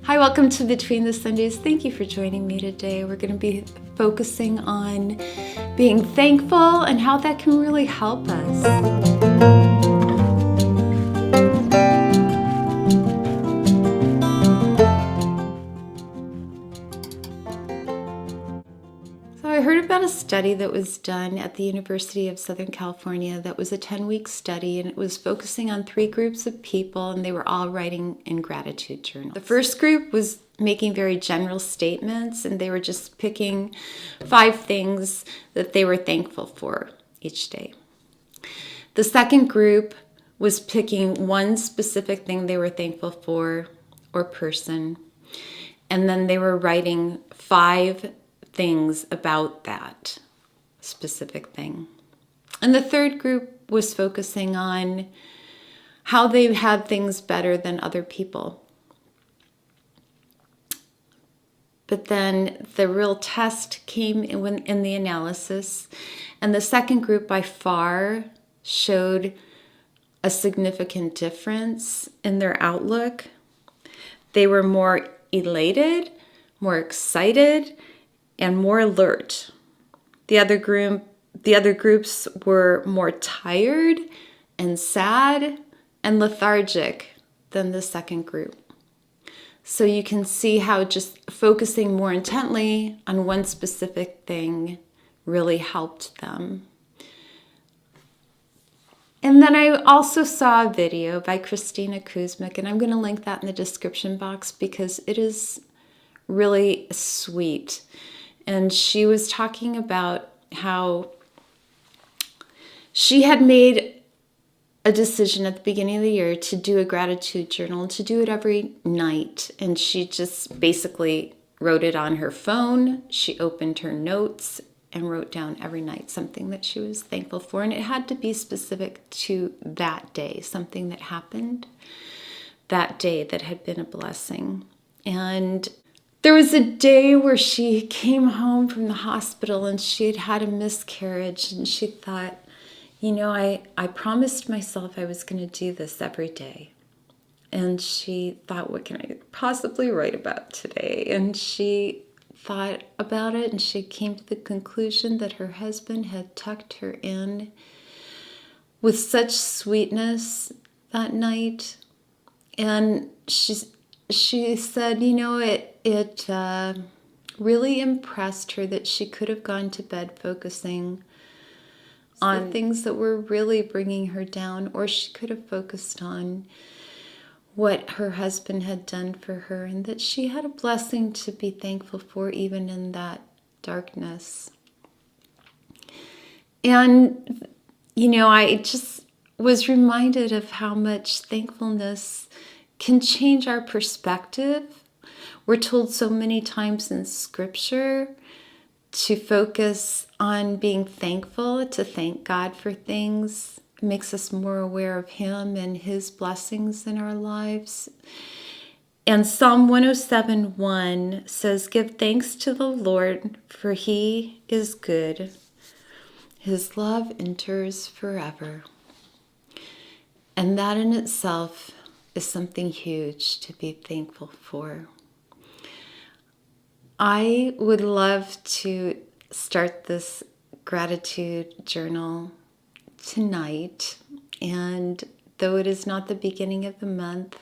Hi, welcome to Between the Sundays. Thank you for joining me today. We're going to be focusing on being thankful and how that can really help us. So I heard about a study that was done at the University of Southern California that was a 10-week study, and it was focusing on 3 groups of people, and they were all writing in gratitude journals. The first group was making very general statements, and they were just picking 5 things that they were thankful for each day. The second group was picking one specific thing they were thankful for or person, and then they were writing 5 things about that specific thing. And the third group was focusing on how they had things better than other people. But then the real test came in the analysis, and the second group by far showed a significant difference in their outlook. They were more elated, more excited, and more alert. The other groups were more tired and sad and lethargic than the second group. So you can see how just focusing more intently on one specific thing really helped them. And then I also saw a video by Kristina Kuzmic, and I'm going to link that in the description box because it is really sweet. And she was talking about how she had made a decision at the beginning of the year to do a gratitude journal and to do it every night. And she just basically wrote it on her phone. She opened her notes and wrote down every night something that she was thankful for. And it had to be specific to that day, something that happened that day that had been a blessing. And there was a day where she came home from the hospital and she had had a miscarriage, and she thought, I promised myself I was going to do this every day. And she thought, what can I possibly write about today? And she thought about it, and she came to the conclusion that her husband had tucked her in with such sweetness that night. And she said, it really impressed her that she could have gone to bed focusing on things that were really bringing her down, or she could have focused on what her husband had done for her, and that she had a blessing to be thankful for even in that darkness. And, I just was reminded of how much thankfulness can change our perspective. We're told so many times in Scripture to focus on being thankful, to thank God for things. It makes us more aware of Him and His blessings in our lives. And Psalm 107:1 says, "Give thanks to the Lord, for He is good. His love endures forever." And that in itself is something huge to be thankful for. I would love to start this gratitude journal tonight, and though it is not the beginning of the month,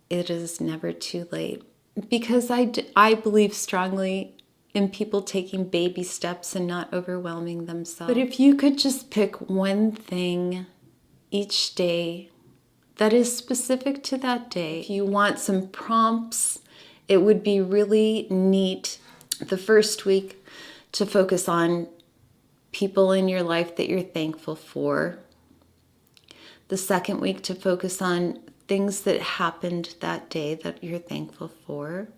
it is never too late, because I believe strongly in people taking baby steps and not overwhelming themselves. But if you could just pick one thing each day that is specific to that day. If you want some prompts, it would be really neat the first week to focus on people in your life that you're thankful for. The second week to focus on things that happened that day that you're thankful for.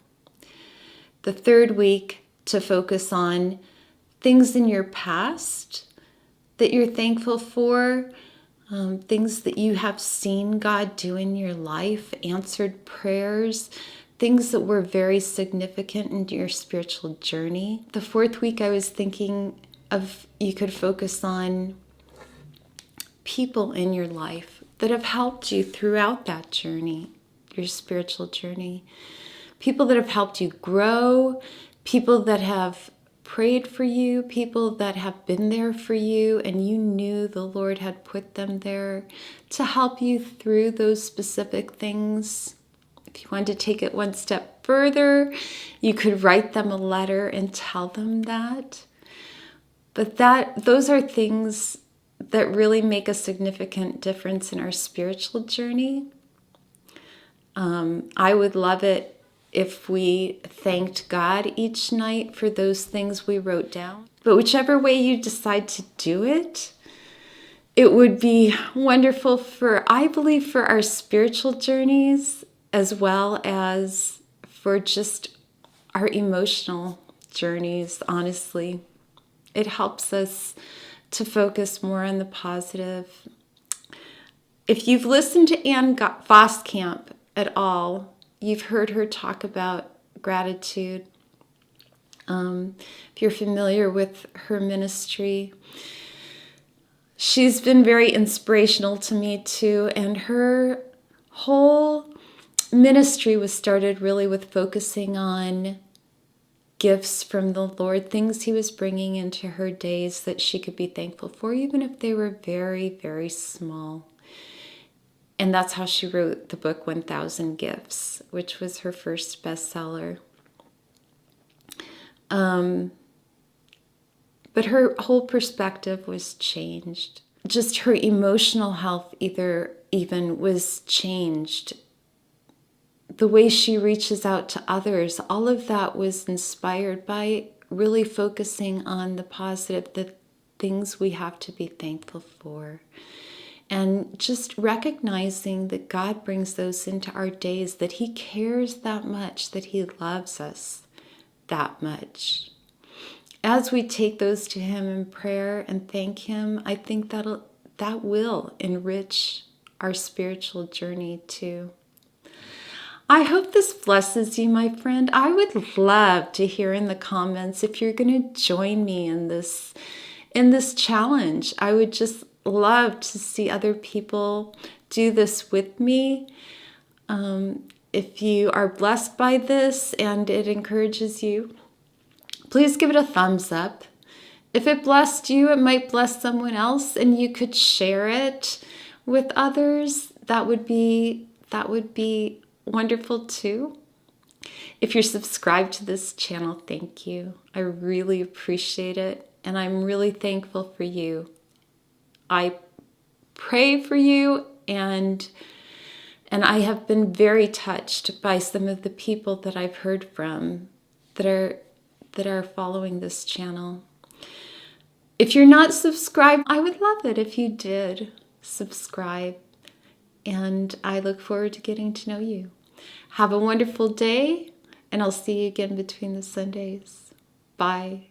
The third week to focus on things in your past that you're thankful for. Things that you have seen God do in your life, answered prayers, things that were very significant in your spiritual journey. The fourth week I was thinking of, you could focus on people in your life that have helped you throughout that journey. your spiritual journey. People that have helped you grow, people that have prayed for you, people that have been there for you, and you knew the Lord had put them there to help you through those specific things. If you wanted to take it one step further, you could write them a letter and tell them that. But those are things that really make a significant difference in our spiritual journey. I would love it if we thanked God each night for those things we wrote down. But whichever way you decide to do it, it would be wonderful I believe, for our spiritual journeys as well as for just our emotional journeys, honestly. It helps us to focus more on the positive. If you've listened to Ann Voskamp at all, you've heard her talk about gratitude. If you're familiar with her ministry, she's been very inspirational to me too. And her whole ministry was started really with focusing on gifts from the Lord, things He was bringing into her days that she could be thankful for, even if they were very, very small. And that's how she wrote the book 1,000 Gifts, which was her first bestseller. But her whole perspective was changed. Just her emotional health even was changed. The way she reaches out to others, all of that was inspired by really focusing on the positive, the things we have to be thankful for. And just recognizing that God brings those into our days, that He cares that much, that He loves us that much. As we take those to Him in prayer and thank Him, I think that will enrich our spiritual journey too. I hope this blesses you, my friend. I would love to hear in the comments if you're going to join me in this challenge. I would just love to see other people do this with me. If you are blessed by this and it encourages you, please give it a thumbs up. If it blessed you, it might bless someone else, and you could share it with others. That would be wonderful too. If you're subscribed to this channel, thank you. I really appreciate it, and I'm really thankful for you. I pray for you, and I have been very touched by some of the people that I've heard from that are following this channel. If you're not subscribed, I would love it if you did subscribe, and I look forward to getting to know you. Have a wonderful day, and I'll see you again between the Sundays. Bye.